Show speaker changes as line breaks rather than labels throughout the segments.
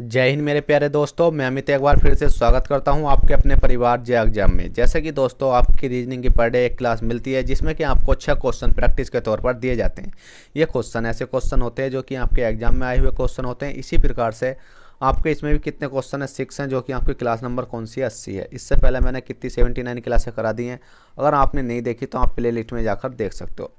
जय हिंद मेरे प्यारे दोस्तों, मैं अमित एक बार फिर से स्वागत करता हूं आपके अपने परिवार जय एग्जाम में। जैसे कि दोस्तों आपकी रीजनिंग की पर डे एक क्लास मिलती है जिसमें कि आपको 6 क्वेश्चन प्रैक्टिस के तौर पर दिए जाते हैं। ये क्वेश्चन ऐसे क्वेश्चन होते हैं जो कि आपके एग्जाम में आए हुए क्वेश्चन होते हैं। इसी प्रकार से आपके इसमें भी कितने क्वेश्चन है 6 हैं, जो कि आपकी क्लास नंबर कौन सी है 80 है। इससे पहले मैंने कितनी 79 क्लासें करा दी हैं। अगर आपने नहीं देखी तो आप प्ले लिस्ट में जाकर देख सकते हो।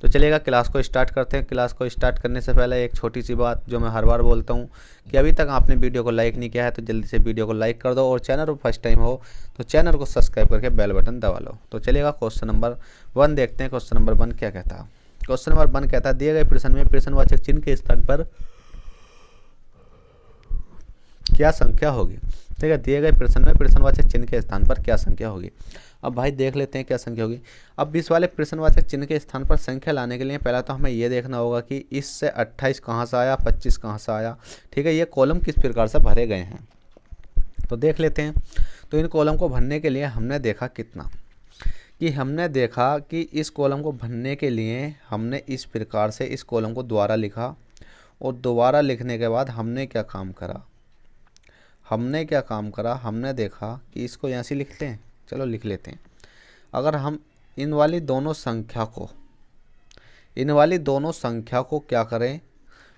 तो चलिएगा क्लास को स्टार्ट करते हैं। क्लास को स्टार्ट करने से पहले एक छोटी सी बात जो मैं हर बार बोलता हूँ कि अभी तक आपने वीडियो को लाइक नहीं किया है तो जल्दी से वीडियो को लाइक कर दो, और चैनल पर फर्स्ट टाइम हो तो चैनल को सब्सक्राइब करके बेल बटन दबा लो। तो चलिएगा क्वेश्चन नंबर 1 देखते हैं। क्वेश्चन नंबर 1 क्या कहता है। क्वेश्चन नंबर 1 कहता है दिए गए प्रश्न में प्रश्नवाचक चिन्ह के स्थान पर क्या संख्या होगी। ठीक है, दिए गए प्रश्न में प्रश्नवाचक चिन्ह के स्थान पर क्या संख्या होगी। अब भाई देख लेते हैं क्या संख्या होगी। अब इस वाले प्रश्नवाचक चिन्ह के स्थान पर संख्या लाने के लिए पहला तो हमें ये देखना होगा कि इससे 28 कहाँ से आया, 25 कहाँ से आया। ठीक है, ये कॉलम किस प्रकार से भरे गए हैं तो देख लेते हैं। तो इन कॉलम को भरने के लिए हमने देखा कि इस कॉलम को भरने के लिए हमने इस प्रकार से इस कॉलम को दोबारा लिखा, और दोबारा लिखने के बाद हमने क्या काम करा, हमने देखा कि इसको यहाँ से लिखते हैं। चलो लिख लेते हैं। अगर हम इन वाली दोनों संख्या को क्या करें,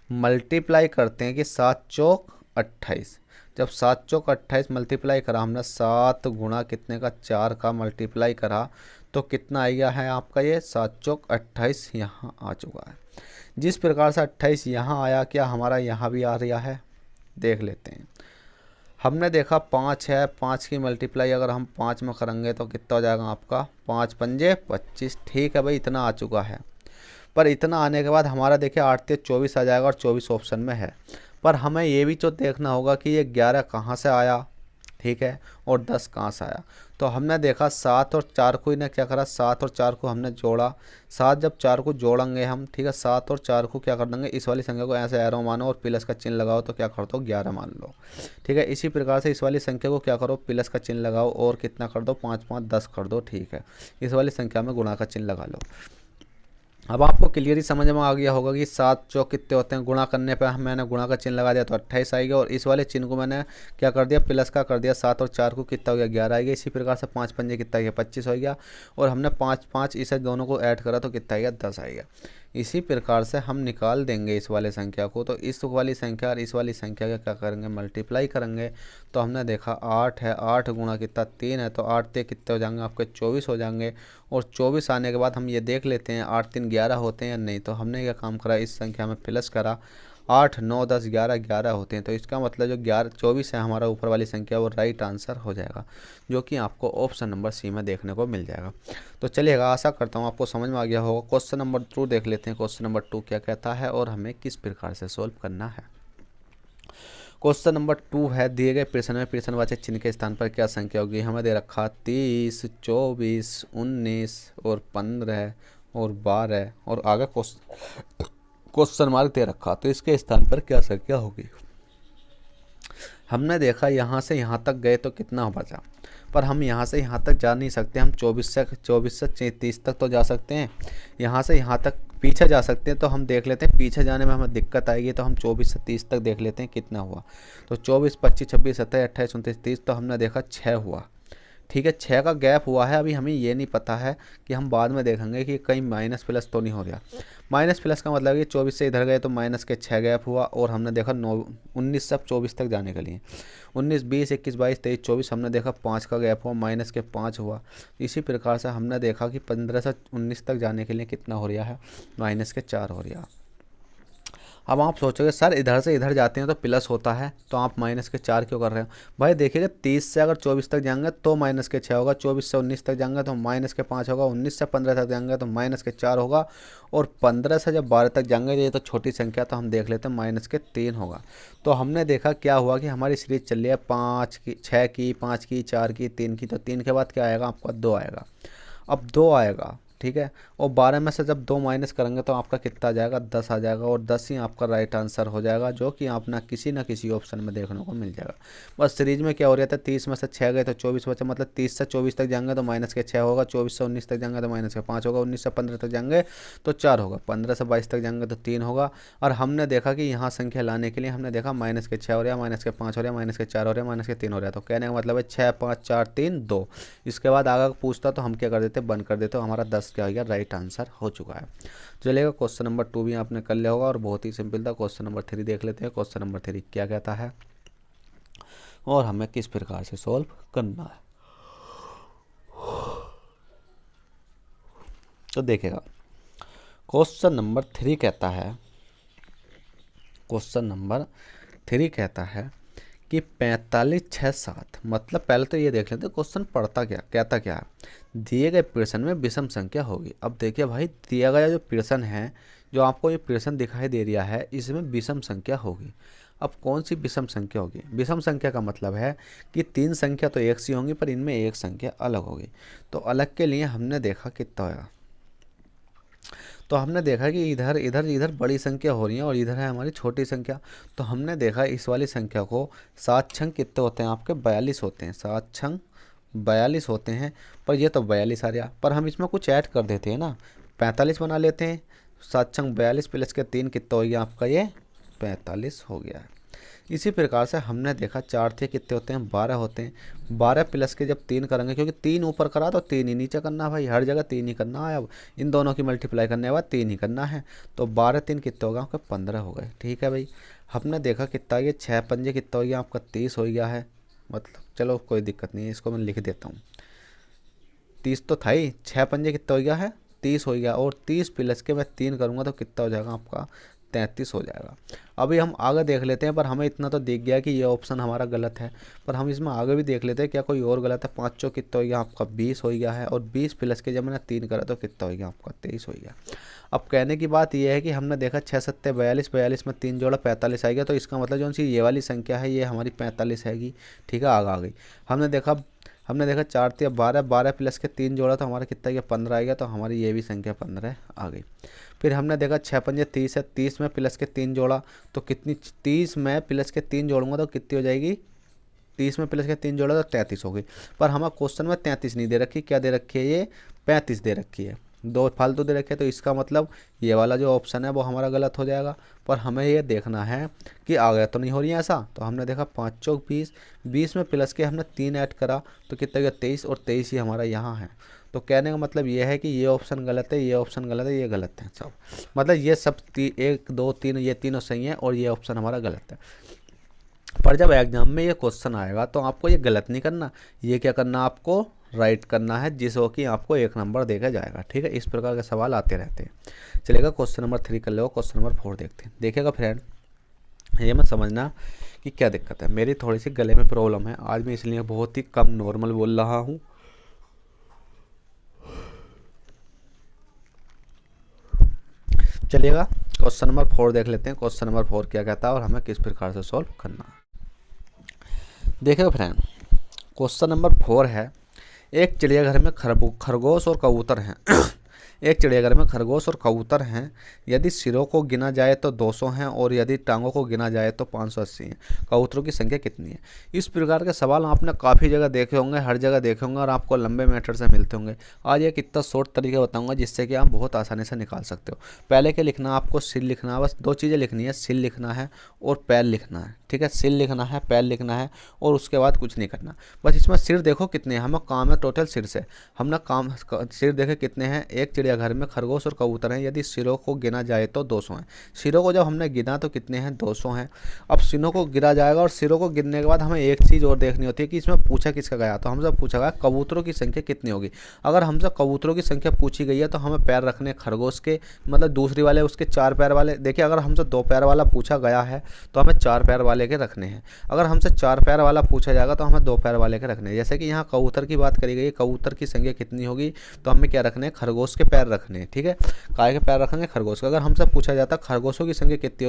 मल्टीप्लाई करते हैं कि 7 चौक 28। जब 7 चौक 28 मल्टीप्लाई करा हमने, 7 गुणा कितने का 4 का मल्टीप्लाई करा, तो कितना आ गया है आपका ये 7 चौक 28 यहाँ आ चुका है। जिस प्रकार से 28 यहाँ आया, क्या हमारा यहाँ भी आ रहा है, देख लेते हैं। हमने देखा 5 है, 5 की मल्टीप्लाई अगर हम 5 में करेंगे तो कितना हो जाएगा आपका 5 पंजे 25। ठीक है भाई, इतना आ चुका है। पर इतना आने के बाद हमारा देखिए 8 से 24 आ जाएगा, और 24 ऑप्शन में है। पर हमें ये भी तो देखना होगा कि ये 11 कहाँ से आया, ठीक है, और 10 कहाँ से आया। तो हमने देखा 7 और 4 को इन्हें क्या करा, 7 और 4 को हमने जोड़ा। 7 जब 4 को जोड़ेंगे हम, ठीक है, 7 और 4 को क्या कर देंगे, इस वाली संख्या को ऐसे एरो मानो और प्लस का चिन्ह लगाओ, तो क्या कर दो 11 मान लो। ठीक है, इसी प्रकार से इस वाली संख्या को क्या करो, प्लस का चिन्ह लगाओ और कितना कर दो 5 5 10 कर दो। ठीक है, इस वाली संख्या में गुणा का चिन्ह लगा लो। अब आपको क्लियरली समझ में आ गया होगा कि 7 चौक कितने होते हैं। गुणा करने पे मैंने गुणा का चिन्ह लगा दिया तो 28 आएगा, और इस वाले चिन्ह को मैंने क्या कर दिया, प्लस का कर दिया। 7 और 4 को कितना हो गया 11 आएगा। इसी प्रकार से 5 पंजे कितना गया 25 हो गया, और हमने 5 5 इसे दोनों को ऐड करा तो कितना आएगा 10 आएगा। इसी प्रकार से हम निकाल देंगे इस वाले संख्या को। तो इस वाली संख्या और इस वाली संख्या का क्या करेंगे, मल्टीप्लाई करेंगे। तो हमने देखा 8 है, 8 गुणा कितना 3 है, तो 8 ते कितने हो जाएंगे आपके 24 हो जाएंगे। और 24 आने के बाद हम ये देख लेते हैं 8 3 11 होते हैं या नहीं। तो हमने क्या काम करा, इस संख्या में प्लस करा। 8 9 10 11 11 होते हैं, तो इसका मतलब जो 11 24 है हमारा ऊपर वाली संख्या, वो राइट आंसर हो जाएगा, जो कि आपको ऑप्शन नंबर सी में देखने को मिल जाएगा। तो चलिएगा, आशा करता हूँ आपको समझ में आ गया होगा। क्वेश्चन नंबर 2 देख लेते हैं। क्वेश्चन नंबर 2 क्या कहता है और हमें किस प्रकार से सोल्व करना है। क्वेश्चन नंबर 2 है दिए गए प्रश्न में प्रश्नवाचक चिन्ह के स्थान पर क्या संख्या होगी। हमें दे रखा 30 24 19 और 15 और 12, और आगे क्वेश्चन मार्क दे रखा, तो इसके स्थान पर क्या संख्या होगी। हमने देखा यहाँ से यहाँ तक गए तो कितना बचा, पर हम यहाँ से यहाँ तक जा नहीं सकते। हम 24 से 30 तक तो जा सकते हैं, यहाँ से यहाँ तक पीछे जा सकते हैं। तो हम देख लेते हैं, पीछे जाने में हमें दिक्कत आएगी, तो हम 24 से 30 तक देख लेते हैं कितना हुआ। तो 24 25 26 27 28 29 30, तो हमने देखा 6 हुआ। ठीक है, 6 का गैप हुआ है। अभी हमें ये नहीं पता है कि हम बाद में देखेंगे कि कहीं माइनस प्लस तो नहीं हो गया। माइनस प्लस का मतलब कि 24 से इधर गए तो माइनस के 6 गैप हुआ, और हमने देखा 19 से 24 तक जाने के लिए 19 20 21 22 23 24 हमने देखा 5 का गैप हुआ, माइनस के 5 हुआ। इसी प्रकार से हमने देखा कि 15 से 19 तक जाने के लिए कितना हो रहा है, माइनस के 4 हो रहा है। अब आप सोचोगे सर इधर से इधर जाते हैं तो प्लस होता है, तो आप माइनस के 4 क्यों कर रहे हो। भाई देखिएगा 30 से अगर 24 तक जाएंगे तो माइनस के 6 होगा, 24 से 19 तक जाएंगे तो माइनस के 5 होगा, 19 से 15 तक जाएंगे तो माइनस के 4 होगा, और 15 से जब 12 तक जाएंगे ये तो छोटी संख्या, तो हम देख लेते हैं माइनस के 3 होगा। तो हमने देखा क्या हुआ कि हमारी सीरीज चल रही है 5 की 6 की 5 की 4 की 3 की, तो 3 के बाद क्या आएगा आपका 2 आएगा। अब 2 आएगा, ठीक है, और 12 में से जब 2 माइनस करेंगे तो आपका कितना आ जाएगा, 10 आ जाएगा, और 10 ही आपका राइट आंसर हो जाएगा, जो कि आप ना किसी ऑप्शन में देखने को मिल जाएगा। बस सीरीज में क्या हो रहा था, 30 में से 6 गए तो 24 बचे, मतलब 30 से 24 तक जाएंगे तो माइनस के 6 होगा, 24 से 19 तक जाएंगे तो माइनस के 5 होगा, 19 से 15 तक जाएंगे तो 4 होगा, 15 से 22 तक जाएंगे तो 3 होगा। और हमने देखा कि यहाँ संख्या लाने के लिए हमने देखा माइनस के 6 हो रहा है, माइनस के 5 हो रहा है, माइनस के 4 हो रहा है, माइनस के 3 हो रहा है, तो कहने का मतलब है 6 5 4 3 2। इसके बाद आगे पूछता तो हम क्या कर देते, बंद कर देते, तो हमारा 10 क्या हो गया, राइट आंसर हो चुका है। चलेगा, क्वेश्चन नंबर 2 भी आपने कर लिया होगा और बहुत ही सिंपल था। क्वेश्चन नंबर 3 देख लेते हैं। क्वेश्चन नंबर 3 क्या कहता है और हमें किस प्रकार से सॉल्व करना है। तो देखेगा, क्वेश्चन नंबर 3 कहता है, क्वेश्चन नंबर 3 कहता है कि 45 6 7, मतलब पहले तो ये देख लेते हैं क्वेश्चन पढ़ता क्या, कहता क्या है, दिए गए प्रश्न में विषम संख्या होगी। अब देखिए भाई, दिया गया जो प्रश्न है, जो आपको ये प्रश्न दिखाई दे रहा है, इसमें विषम संख्या होगी। अब कौन सी विषम संख्या होगी, विषम संख्या का मतलब है कि 3 संख्या तो एक सी होंगी पर इनमें एक संख्या अलग होगी। तो अलग के लिए हमने देखा कितना होगा, तो हमने देखा कि इधर इधर इधर बड़ी संख्या हो रही है और इधर है हमारी छोटी संख्या। तो हमने देखा इस वाली संख्या को 7 छंग कितने होते हैं आपके, 42 होते हैं, 7 छंग 42 होते हैं। पर ये तो 42 आ रहा, पर हम इसमें कुछ ऐड कर देते हैं ना, 45 बना लेते हैं। 7 छंग 42 प्लस के 3 कितना हो गया आपका, ये 45 हो गया है। इसी प्रकार से हमने देखा 4 थे कितने होते हैं, 12 होते हैं। 12 प्लस के जब 3 करेंगे, क्योंकि 3 ऊपर करा तो 3 ही नीचे करना भाई, हर जगह 3 ही करना है। अब इन दोनों की मल्टीप्लाई करने के बाद 3 ही करना है, तो 12 3 कितने होगा आपका, 15 हो गए। ठीक है भाई, हमने देखा कितना, ये 6 पंजे कितना हो गया आपका, 30 हो गया है। मतलब चलो कोई दिक्कत नहीं है, इसको मैं लिख देता हूँ। 30 तो था ही, 6 पंजे कितना हो गया है, 30 हो गया, और 30 प्लस के मैं 3 करूँगा तो कितना हो जाएगा आपका, 33 हो जाएगा। अभी हम आगे देख लेते हैं, पर हमें इतना तो दिख गया कि ये ऑप्शन हमारा गलत है, पर हम इसमें आगे भी देख लेते हैं क्या कोई और गलत है। 5 चौक कितना हो गया आपका, 20 हो गया है, और 20 प्लस के जब मैंने 3 करा तो कितना हो गया आपका, 23 हो गया। अब कहने की बात यह है कि हमने देखा 6 7 42, 42 में 3 जोड़ा 45 आएगा, तो इसका मतलब जो सी ये वाली संख्या है ये हमारी 45 हैगी। ठीक है, आगे आ गई। हमने देखा 4 3 12, 12 प्लस के 3 जोड़ा तो हमारा कितना गया, 15 आएगा, तो हमारी ये भी संख्या 15 आ गई। फिर हमने देखा 6 पंजे 30 है, 30 में प्लस के 3 जोड़ा तो कितनी, 30 में प्लस के 3 जोड़ूंगा तो कितनी हो जाएगी, 30 में प्लस के 3 जोड़ा तो 33 हो गई। पर हमारे क्वेश्चन में 33 नहीं दे रखी, क्या दे रखी है, ये 35 दे रखी है, 2 फालतू दे रखे, तो इसका मतलब ये वाला जो ऑप्शन है वो हमारा गलत हो जाएगा। पर हमें ये देखना है कि आगे तो नहीं हो रही है ऐसा। तो हमने देखा 5 चौक 20, 20 में प्लस के हमने 3 ऐड करा तो कितना गया, 23, और 23 ही हमारा यहाँ है। तो कहने का मतलब ये है कि ये ऑप्शन गलत है, ये ऑप्शन गलत है, ये गलत है सब, मतलब ये सब 1 2 3 ये तीनों सही हैं और ये ऑप्शन हमारा गलत है। पर जब एग्जाम में ये क्वेश्चन आएगा तो आपको ये गलत नहीं करना, ये क्या करना, आपको राइट करना है, जिसको कि आपको 1 नंबर देखा जाएगा। ठीक है, इस प्रकार के सवाल आते रहते हैं। चलेगा, क्वेश्चन नंबर 3 कर लो, क्वेश्चन नंबर 4 देखते हैं। देखिएगा फ्रेंड, ये मत समझना कि क्या दिक्कत है, मेरी थोड़ी सी गले में प्रॉब्लम है आज, मैं इसलिए बहुत ही कम नॉर्मल बोल रहा हूँ। चलिएगा, क्वेश्चन नंबर 4 देख लेते हैं। क्वेश्चन नंबर 4 क्या कहता है और हमें किस प्रकार से सॉल्व करना है। देखिए फ्रेंड, क्वेश्चन नंबर 4 है, एक चिड़ियाघर में खरगोश और कबूतर हैं एक चिड़ियाघर में खरगोश और कबूतर हैं। यदि सिरों को गिना जाए तो 200 हैं और यदि टांगों को गिना जाए तो 580 हैं। कबूतरों की संख्या कितनी है। इस प्रकार के सवाल आपने काफ़ी जगह देखे होंगे, हर जगह देखे होंगे और आपको लंबे मेथड से मिलते होंगे। आज एक इतना शॉर्ट तरीका बताऊंगा जिससे कि आप बहुत आसानी से निकाल सकते हो। पहले क्या लिखना, आपको सिर लिखना है, बस 2 चीज़ें लिखनी है, सिर लिखना है और पैर लिखना है। ठीक है, सिर लिखना है, पैर लिखना है और उसके बाद कुछ नहीं करना। बस इसमें सिर देखो कितने हैं, हमें काम है टोटल सिर से। हमने काम सिर देखे कितने हैं, एक चिड़ियाघर में खरगोश और कबूतर हैं, यदि सिरों को गिना जाए तो 200 हैं। सिरों को जब हमने गिना तो कितने हैं, 200 हैं। अब सिरों को गिरा जाएगा और सिरों को गिनने के बाद हमें एक चीज़ और देखनी होती है कि इसमें पूछा किसका गया। तो हमसे पूछा गया कबूतरों की संख्या कितनी होगी। अगर हमसे कबूतरों की संख्या पूछी गई है तो हमें पैर रखने खरगोश के, मतलब दूसरी वाले उसके 4 पैर वाले। देखिए, अगर हमसे 2 पैर वाला पूछा गया है तो हमें 4 पैर वाले के रखने हैं। अगर हमसे 4 पैर वाला पूछा जाएगा तो हमें 2 पैर वाले के रखने हैं। जैसे कि यहाँ कबूतर की बात करी गई, कबूतर की संख्या कितनी होगी, तो हमें क्या रखने हैं, खरगोश के पैर पैर रखने हैं, ठीक है। काय के पैर रखेंगे? खरगोश के। अगर हमसे पूछा जाता खरगोशों की संख्या कितनी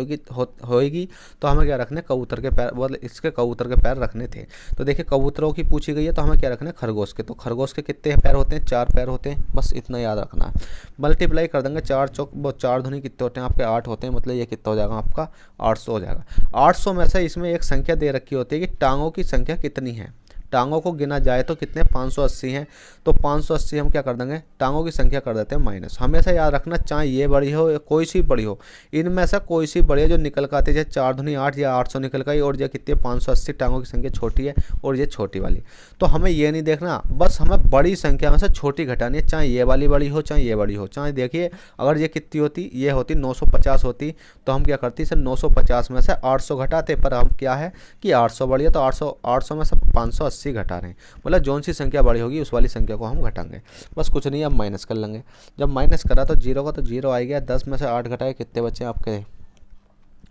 होगी तो हमें क्या रखने? कबूतर के पैर, मतलब इसके कबूतर के पैर रखने थे। तो देखिए कबूतरों की पूछी गई है तो हमें क्या रखना है? खरगोश के। तो खरगोश के कितने पैर होते हैं? 4 पैर होते हैं, बस इतना याद रखना है। मल्टीप्लाई कर देंगे, 4 चौक वो 4 दूनी कितने होते हैं आपके? 8 होते हैं, मतलब ये कितना हो जाएगा आपका? 800 हो जाएगा। 800 में से इसमें एक संख्या दे रखी होती है कि टांगों की संख्या कितनी है। टांगों को गिना जाए तो कितने? 580 हैं। तो 580 हम क्या कर देंगे? टांगों की संख्या कर देते हैं माइनस। हमेशा याद रखना, चाहे ये बड़ी हो या कोई सी बड़ी हो, इनमें से कोई सी बड़ी है जो निकल कर आती है, जैसे 4 दूनी 8 या 800 निकल गई, और ये कितनी? 580 टांगों की संख्या छोटी है और ये छोटी वाली। तो हमें ये नहीं देखना, बस हमें बड़ी संख्या में से छोटी घटानी है, चाहे ये वाली बड़ी हो चाहे ये बड़ी हो। चाहे देखिए अगर ये कितनी होती? ये होती 950 होती, तो हम क्या करती? सर 950 में से 800 घटाते, पर हम क्या है कि 800 बड़ी है तो 800 में से 580 घटा रहे हैं, मतलब जौन सी संख्या बड़ी होगी उस वाली संख्या को हम घटाएंगे। बस कुछ नहीं, अब माइनस कर लेंगे। जब माइनस करा तो जीरो का तो जीरो आ गया। 10 में से 8 घटाए, कितने बचे आपके?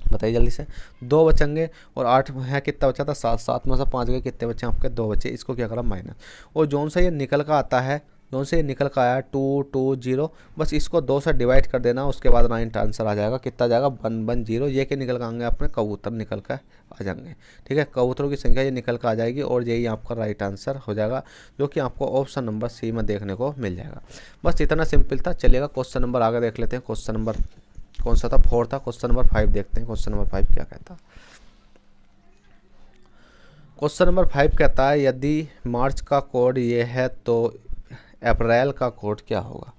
बताइए जल्दी से। 2 बचेंगे, और 8 है कितना बचा था? 7। 7 में से 5 गए, कितने बचे आपके? 2 बचे। इसको क्या करा? माइनस। और जौन सा ये निकल का आता है, जौन से ये निकल का आया 2 2 0, बस इसको 2 से डिवाइड कर देना, उसके बाद राइट आंसर आ जाएगा। कितना जाएगा? 1 1 0। ये के निकल कर आएंगे अपने? कबूतर निकल कर आ जाएंगे, ठीक है। कबूतरों की संख्या ये निकल कर आ जाएगी और यही आपका राइट आंसर हो जाएगा, जो कि आपको ऑप्शन नंबर सी में देखने को मिल जाएगा। बस इतना सिंपल था। चलिएगा क्वेश्चन नंबर आगे देख लेते हैं। क्वेश्चन नंबर कौन सा था? 4 था। क्वेश्चन नंबर 5 देखते हैं। क्वेश्चन नंबर 5 क्या कहता है? क्वेश्चन नंबर 5 कहता है यदि मार्च का कोड ये है तो अप्रैल का कोड क्या होगा?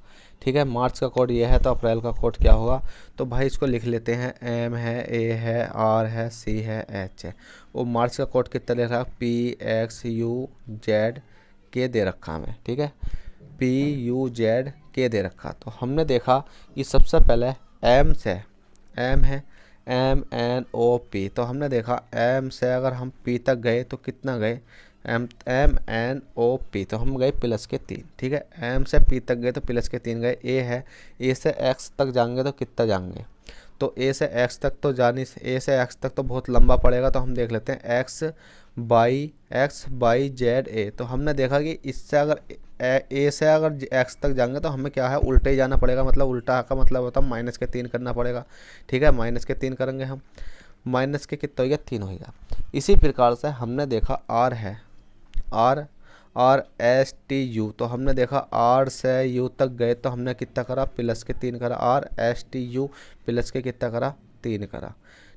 ठीक है, मार्च का कोड ये है तो अप्रैल का कोड क्या होगा? तो भाई इसको लिख लेते हैं। एम है, ए है, आर है, सी है, एच है। वो मार्च का कोड कितना लिख रहा है? पी एक्स यू जेड के दे रखा हमें, ठीक है। पी यू जेड के दे रखा। तो हमने देखा कि सबसे पहले एम से, एम है एम एन ओ पी, तो हमने देखा एम से अगर हम पी तक गए तो कितना गए? M M N O P, तो हम गए प्लस के 3, ठीक है। एम से पी तक गए तो प्लस के 3 गए। ए है, ए से एक्स तक जाएंगे तो कितना जाएंगे? तो ए से एक्स तक तो ए से एक्स तक तो बहुत लंबा पड़ेगा, तो हम देख लेते हैं एक्स बाई जेड ए। तो हमने देखा कि इससे अगर ए से अगर एक्स तक जाएंगे तो हमें क्या है? उल्टे ही जाना पड़ेगा, मतलब उल्टा का मतलब होता है माइनस के 3 करना पड़ेगा, ठीक है। माइनस के 3 करेंगे हम, माइनस के कितना हो गया? 3 हो गया। इसी प्रकार से हमने देखा आर है, आर एस टी यू, तो हमने देखा आर से यू तक गए तो हमने कितना करा? प्लस के 3 करा। Are S T you plus के कितना करा? 3 करा,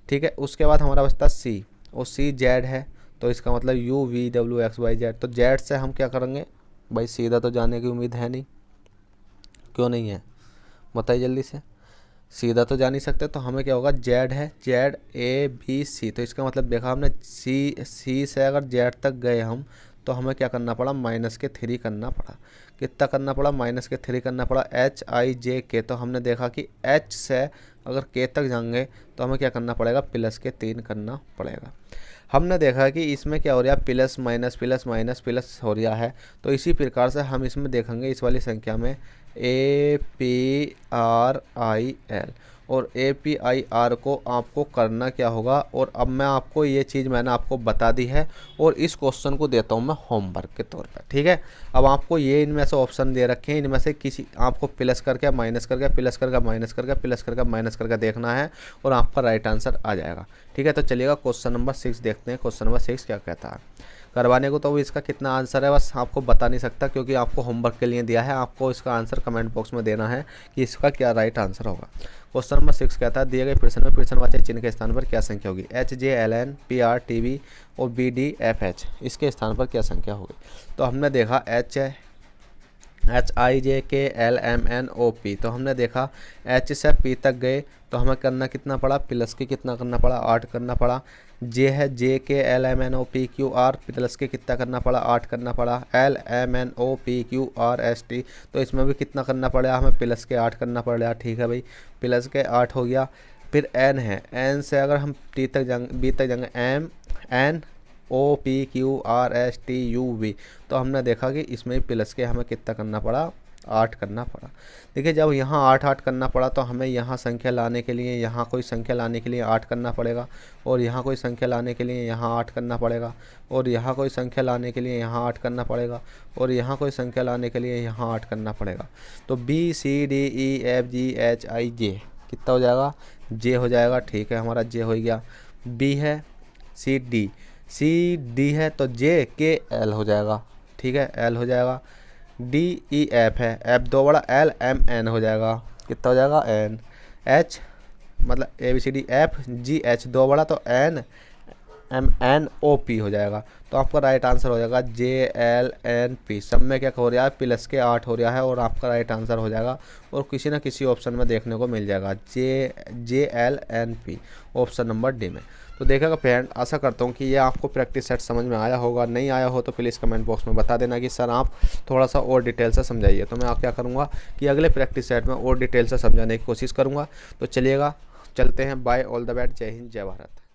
ठीक है। उसके बाद हमारा बचता सी, और सी जेड है, तो इसका मतलब U V W X Y Z. तो जेड से हम क्या करेंगे? भाई सीधा तो जाने की उम्मीद है नहीं, क्यों नहीं है? बताइए जल्दी से। सीधा तो जा नहीं सकते, तो हमें क्या होगा? जेड है, जेड ए बी सी, तो इसका मतलब देखा हमने सी से अगर जेड तक गए हम तो हमें क्या करना पड़ा? माइनस के 3 करना पड़ा। कितना करना पड़ा? माइनस के 3 करना पड़ा। एच आई जे के, तो हमने देखा कि एच से अगर के तक जाएंगे तो हमें क्या करना पड़ेगा? प्लस के 3 करना पड़ेगा। हमने देखा कि इसमें क्या हो रहा है? Plus minus plus minus plus हो रहा है, तो इसी प्रकार से हम इसमें देखेंगे इस वाली संख्या में A P R I L, और ए पी आई आर को आपको करना क्या होगा? और अब मैं आपको ये चीज़ मैंने आपको बता दी है, और इस क्वेश्चन को देता हूँ मैं होमवर्क के तौर पर, ठीक है। अब आपको ये इनमें से ऑप्शन दे रखे हैं, इनमें से किसी आपको प्लस करके माइनस करके प्लस करके माइनस करके प्लस करके माइनस करके देखना है, और आपका राइट आंसर आ जाएगा, ठीक है। तो चलिएगा क्वेश्चन नंबर 6 देखते हैं। क्वेश्चन नंबर 6 क्या कहता है? करवाने को तो इसका कितना आंसर है बस आपको बता नहीं सकता, क्योंकि आपको होमवर्क के लिए दिया है। आपको इसका आंसर कमेंट बॉक्स में देना है कि इसका क्या राइट आंसर होगा। क्वेश्चन नंबर 6 कहता है दिए गए प्रश्न में प्रश्नवाचक चिन्ह के स्थान पर क्या संख्या होगी? H J L N P R T V और बी डी एफ एच, इसके स्थान पर क्या संख्या होगी? तो हमने देखा H I J K L M N O P, तो हमने देखा एच से पी तक गए तो हमें करना कितना पड़ा? प्लस के कितना करना पड़ा? 8 करना पड़ा। जे है J K L M N O P Q R, plus के कितना करना पड़ा? 8 करना पड़ा। L M N O P Q R S T, तो इसमें भी कितना करना पड़ेगा? हमें प्लस के 8 करना पड़ेगा, ठीक है भाई। प्लस के 8 हो गया। फिर एन है, एन से अगर हम टी तक जाएंगे, बी तक जाएंगे, M N O P Q R S T U V, तो हमने देखा कि इसमें प्लस के हमें कितना करना पड़ा? 8 करना पड़ा। देखिए जब यहाँ 8 8 करना पड़ा तो हमें यहाँ संख्या लाने के लिए यहाँ कोई संख्या लाने के लिए 8 करना पड़ेगा, और यहाँ कोई संख्या लाने के लिए यहाँ 8 करना पड़ेगा, और यहाँ कोई संख्या लाने के लिए यहाँ 8 करना पड़ेगा, और यहाँ कोई संख्या लाने के लिए यहाँ 8 करना पड़ेगा। तो B C D E F G H I J कितना हो जाएगा, जे हो जाएगा। ठीक है, हमारा जे हो गया। बी है, सी डी है तो जे के एल हो जाएगा। ठीक है, एल हो जाएगा। डी ई एफ है, एफ दो बड़ा एल एम एन हो जाएगा। कितना हो जाएगा, एन। एच मतलब A B C D F G H दो बड़ा तो N M N O P हो जाएगा। तो आपका राइट आंसर हो जाएगा जे एल एन पी। सब में क्या हो रहा है, प्लस के 8 हो रहा है, और आपका राइट आंसर हो जाएगा। और किसी न किसी ऑप्शन में देखने को मिल जाएगा J L N P, option number D में। तो देखिएगा फ्रेंड, आशा करता हूँ कि ये आपको प्रैक्टिस सेट समझ में आया होगा। नहीं आया हो तो प्लीज़ कमेंट बॉक्स में बता देना कि सर आप थोड़ा सा और डिटेल से समझाइए। तो मैं आप क्या करूँगा कि अगले प्रैक्टिस सेट में और डिटेल से समझाने की कोशिश करूँगा। तो चलिएगा, चलते हैं। बाय, ऑल द बेस्ट, जय हिंद, जय भारत।